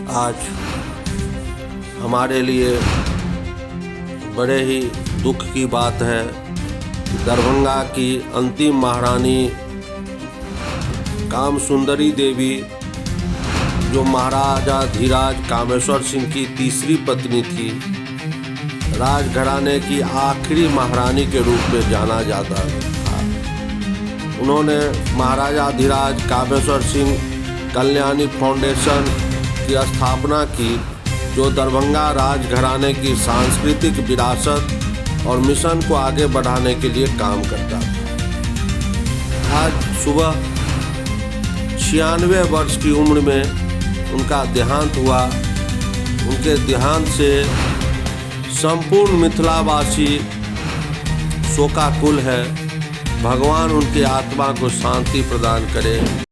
आज हमारे लिए बड़े ही दुख की बात है कि दरभंगा की अंतिम महारानी कामसुंदरी देवी, जो महाराजा धीराज कामेश्वर सिंह की तीसरी पत्नी थी, राजघराने की आखिरी महारानी के रूप में जाना जाता था। उन्होंने महाराजा धीराज कामेश्वर सिंह कल्याणी फाउंडेशन की स्थापना की, जो दरभंगा राजघराने की सांस्कृतिक विरासत और मिशन को आगे बढ़ाने के लिए काम करता था। आज सुबह 96 वर्ष की उम्र में उनका देहांत हुआ। उनके देहांत से संपूर्ण मिथिलावासी शोकाकुल है। भगवान उनकी आत्मा को शांति प्रदान करे।